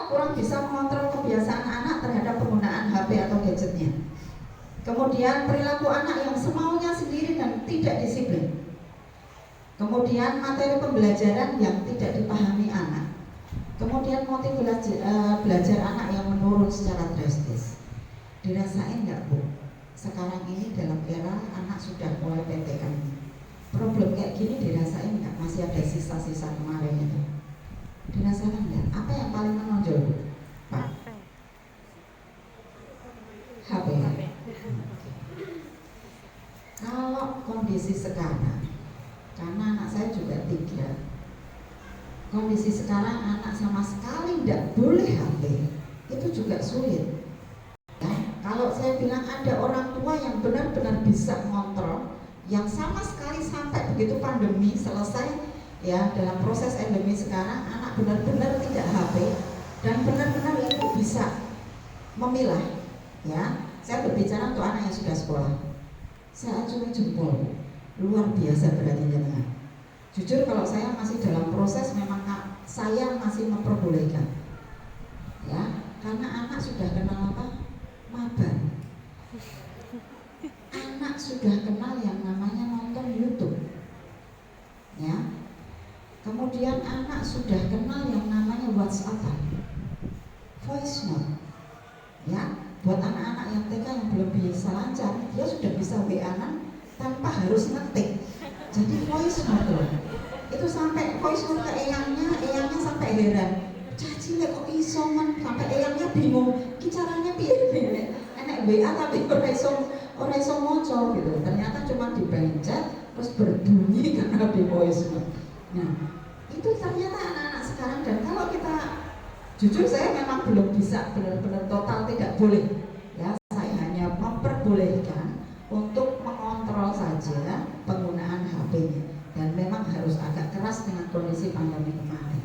kurang bisa mengontrol kebiasaan anak terhadap penggunaan HP atau gadgetnya. Kemudian perilaku anak yang semaunya sendiri dan tidak disiplin. Kemudian materi pembelajaran yang tidak dipahami anak. Kemudian motif belajar anak yang menurun secara drastis. Dirasain nggak Bu? Sekarang ini dalam era anak sudah mulai PTM. Problem kayak gini dirasain nggak? Masih ada sisa-sisa kemarin itu? Dirasakan nggak? Apa yang paling menonjol Bu? Pak? HP. Kalau kondisi sekarang, karena anak saya juga 3, kondisi sekarang anak sama sekali tidak boleh HP, itu juga sulit. Ya, kalau saya bilang ada orang tua yang benar-benar bisa mengontrol, yang sama sekali sampai begitu pandemi selesai, ya dalam proses endemi sekarang anak benar-benar tidak HP dan benar-benar itu bisa memilah. Ya, saya berbicara untuk anak yang sudah sekolah. Saya acungi jempol, luar biasa berarti jangan. Jujur kalau saya masih dalam proses, memang saya masih memperbolehkan, ya, karena anak sudah kenal apa? Mabar. Anak sudah kenal yang namanya nonton YouTube, ya. Kemudian anak sudah kenal yang namanya WhatsApp, voice note, ya. Buat anak-anak yang TK yang belum bisa lancar, dia sudah bisa WA-an tanpa harus ngetik. Jadi voice note loh. Itu sampai voice note ke eyangnya sampai heran. Caci kok iso men, sampai eyangnya bingung. Ki caranya piye? Enek WA tapi ora iso maca gitu. Ternyata cuma dipencet terus berbunyi karena di voice note. Nah, itu ternyata anak-anak sekarang. Dan kalau kita jujur, saya memang belum bisa benar-benar total tidak boleh, ya. Saya hanya memperbolehkan untuk mengontrol saja penggunaan HP-nya, dan memang harus agak keras dengan kondisi pandemi kemarin.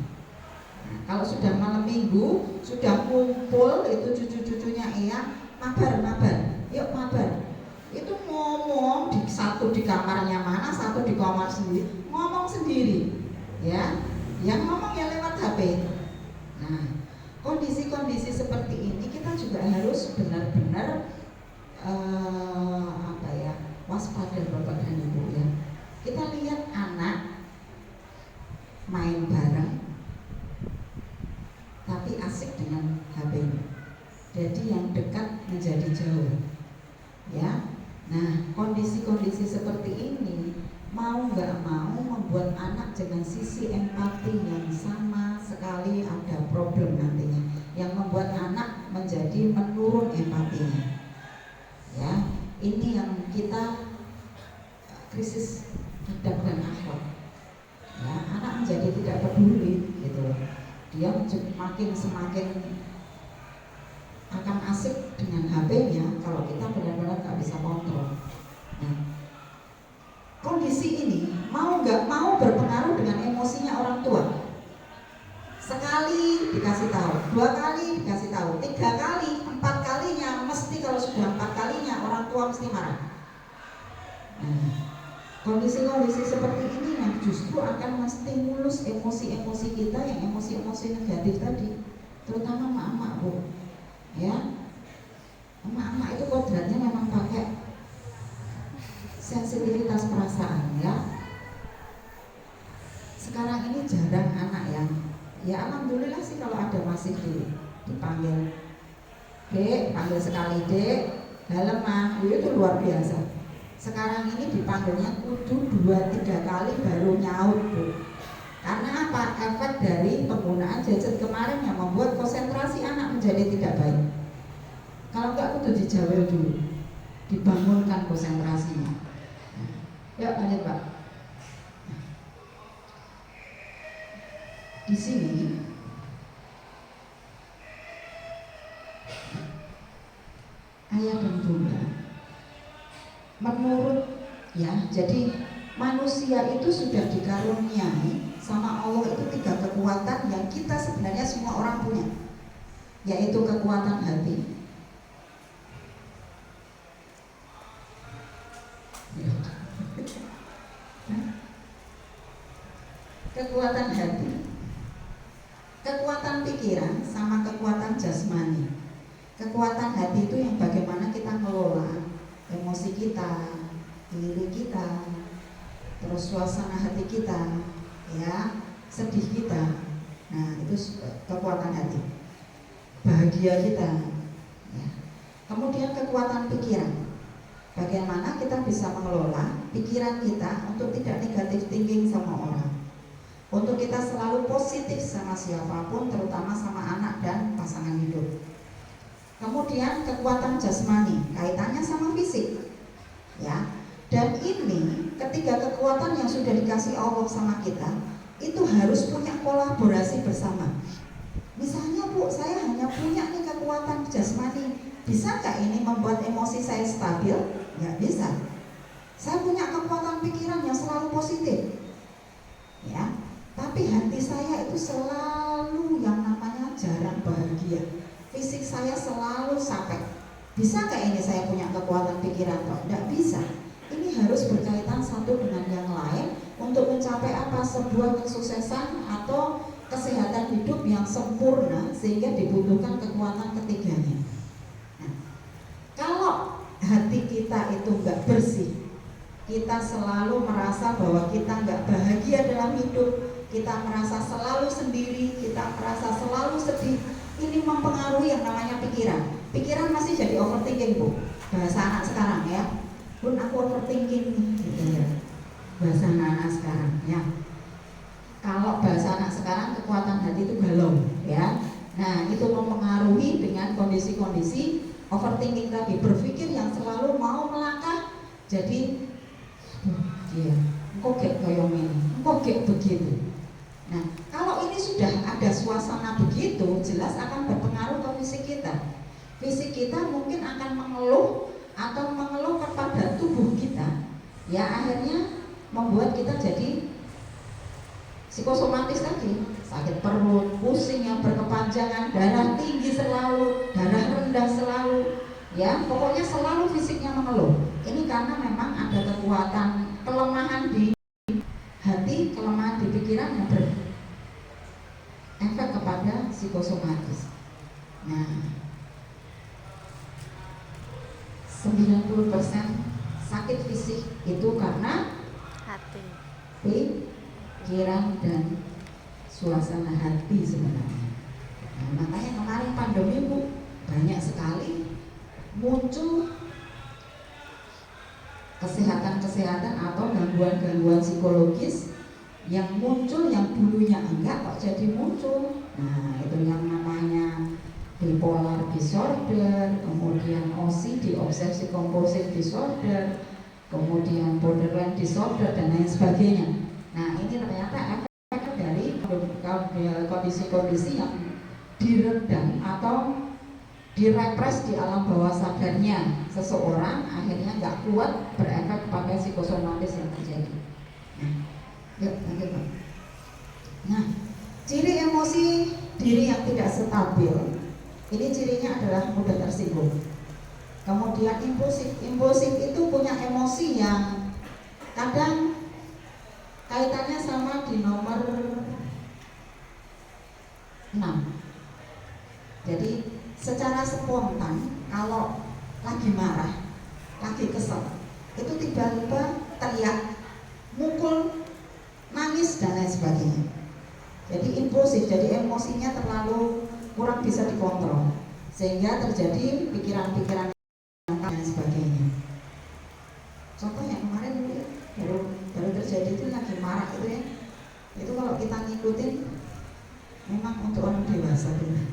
Nah, kalau sudah malam minggu sudah kumpul itu cucu-cucunya Eyang, mabar, yuk mabar. Itu ngomong satu di kamarnya mana, satu di kamar sendiri, ngomong sendiri, ya. Yang ngomong ya lewat HP. Nah, kondisi-kondisi seperti ini kita juga harus benar-benar waspada Bapak dan Ibu, ya. Kita lihat anak main bareng tapi asik dengan HP-nya. Jadi yang dekat menjadi jauh, ya. Nah, kondisi-kondisi seperti ini mau nggak mau membuat anak dengan sisi empati yang sama sekali ada problem nantinya, yang membuat anak menjadi menurun empatinya. Ya, ini yang kita krisis adab dan akhlak. Ya, anak menjadi tidak peduli gitu. Dia semakin akan asik dengan HP-nya kalau kita benar-benar nggak bisa kontrol. Nah, kondisi ini mau nggak mau berpengaruh dengan emosinya orang tua. Sekali dikasih tahu, 2 kali dikasih tahu, 3 kali, 4 kalinya mesti, kalau sudah 4 kalinya orang tua mesti marah. Nah, kondisi-kondisi seperti ini yang justru akan menstimulus emosi-emosi kita, yang emosi-emosi negatif tadi, terutama emak-emak, Bu. Ya, emak-emak itu kodratnya memang pakai sensitivitas perasaan, ya. Sekarang ini jarang anak yang, ya alhamdulillah sih kalau ada masih dipanggil Dek, panggil sekali Dek, dalam mah, itu luar biasa. Sekarang ini dipanggilnya kudu 2-3 kali baru nyaut, Bu. Karena apa? Efek dari penggunaan gadget kemarin yang membuat konsentrasi anak menjadi tidak baik. Kalau enggak kudu dijawel dulu, dibangunkan konsentrasinya. Yuk lanjut Pak. Di sini ayah dan bunda menurut, ya, jadi manusia itu sudah dikaruniai sama Allah itu 3 kekuatan yang kita sebenarnya semua orang punya, yaitu kekuatan hati, kekuatan hati, kekuatan pikiran, sama kekuatan Kekuatan hati itu yang bagaimana kita ngelola emosi kita, diri kita, terus suasana hati kita, ya, sedih kita. Nah, itu kekuatan hati. Bahagia kita. Ya. Kemudian kekuatan pikiran. Bagaimana kita bisa mengelola pikiran kita untuk tidak negatif thinking sama orang, untuk kita selalu positif sama siapapun, terutama sama anak dan pasangan hidup. Kemudian kekuatan jasmani, kaitannya sama fisik, ya. Dan ini ketiga kekuatan yang sudah dikasih Allah sama kita, itu harus punya kolaborasi bersama. Misalnya Bu, saya hanya punya nih kekuatan jasmani, bisa nggak ini membuat emosi saya stabil? Nggak bisa. Saya punya kekuatan pikiran yang selalu positif, ya. Tapi hati saya itu selalu yang namanya jarang bahagia. Fisik saya selalu capek. Bisa nggak ini saya punya kekuatan pikiran? Nggak bisa. Ini harus berkaitan satu dengan yang lain untuk mencapai apa? Sebuah kesuksesan atau kesehatan hidup yang sempurna, sehingga dibutuhkan kekuatan ketiganya. Nah, kalau hati kita itu nggak bersih, kita selalu merasa bahwa kita nggak bahagia dalam hidup, kita merasa selalu sendiri, kita merasa selalu sedih. Ini mempengaruhi yang namanya pikiran. Pikiran masih jadi overthinking, Bu. Bahasa anak sekarang, ya. Bun, aku overthinking, gitu ya. Bahasa anak sekarang, ya. Kalau bahasa anak sekarang, kekuatan hati itu galau, ya. Nah, itu mempengaruhi dengan kondisi-kondisi overthinking tadi, berpikir yang selalu mau melangkah. Jadi, iya, kok kayak koyong ini, kok kayak begitu. Nah, kalau ini sudah ada suasana begitu, jelas akan berpengaruh ke fisik kita. Fisik kita mungkin akan mengeluh atau mengeluh kepada tubuh kita, ya, akhirnya membuat kita jadi psikosomatis tadi, sakit perut, pusing yang berkepanjangan, darah tinggi selalu, darah rendah selalu, ya, pokoknya selalu fisiknya mengeluh. Ini karena memang ada kekuatan kelemahan di hati, kelemahan di pikiran yang berefek kepada psikosomatis. Nah, 90% sakit fisik itu karena hati, pikiran dan suasana hati sebenarnya. Nah, makanya kemarin pandemi, Bu, banyak sekali muncul kesehatan atau gangguan-gangguan psikologis yang muncul, yang dulunya enggak kok jadi muncul. Nah, itu yang namanya bipolar disorder, kemudian OCD, obsessive compulsive disorder, kemudian borderline disorder, dan lain sebagainya. Nah, ini ternyata efek dari kondisi-kondisi yang diredam atau direpres di alam bawah sadarnya seseorang, akhirnya nggak kuat, berefek pada psikosomatis yang terjadi. Nah, yuk lanjut, Pak. Nah, ciri emosi diri yang tidak stabil, ini cirinya adalah mudah tersinggung. Kemudian impulsif itu punya emosi yang kadang kaitannya sama di nomor 6. Jadi secara spontan, kalau lagi marah, lagi kesel, itu tiba-tiba teriak, mukul, nangis, dan lain sebagainya. Jadi impulsif, jadi emosinya terlalu kurang bisa dikontrol, sehingga terjadi pikiran-pikiran dan sebagainya. Contoh yang kemarin baru terjadi itu lagi marah itu, ya. Itu kalau kita ngikutin memang untuk orang dewasa, benar.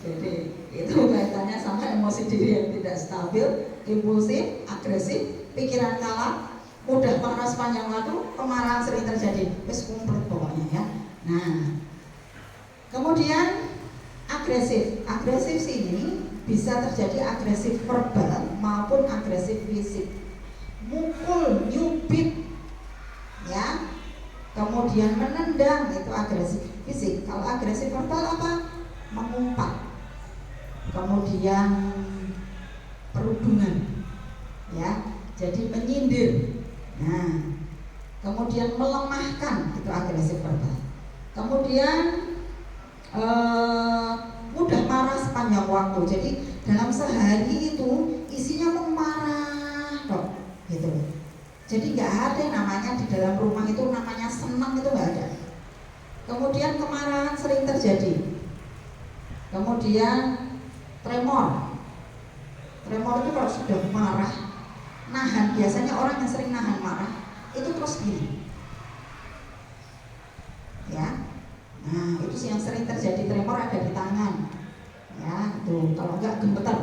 Jadi itu kaitannya sama emosi diri yang tidak stabil, impulsif, agresif, pikiran kalah, mudah marah sepanjang waktu, kemarahan sering terjadi, wis kumpul pokoknya, ya. Nah, kemudian agresif sini bisa terjadi agresif verbal maupun agresif fisik, mukul, nyubit, ya. Kemudian menendang, itu agresif fisik. Kalau agresif verbal apa? Mengumpat. Kemudian perundungan, ya. Jadi menyindir. Nah, kemudian melemahkan, itu agresif verbal. Kemudian mudah marah sepanjang waktu. Jadi dalam sehari itu isinya marah dok, gitu. Jadi nggak ada namanya di dalam rumah itu namanya senang, itu nggak ada. Kemudian kemarahan sering terjadi. Kemudian tremor. Tremor itu kalau sudah marah, nahan, biasanya orang yang sering nahan marah itu terus gini. Ya. Nah, itu sih yang sering terjadi, tremor ada di tangan. Ya, itu kalau enggak gemeter.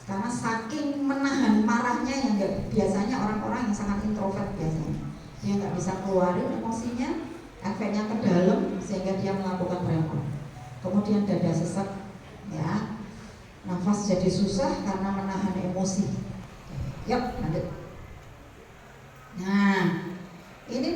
Karena saking menahan marahnya yang enggak, biasanya orang-orang yang sangat introvert biasanya. Dia nggak bisa keluarin emosinya, efeknya ke dalam sehingga dia melakukan tremor. Kemudian dada sesak, ya. Nafas jadi susah karena menahan emosi. Yuk, lanjut.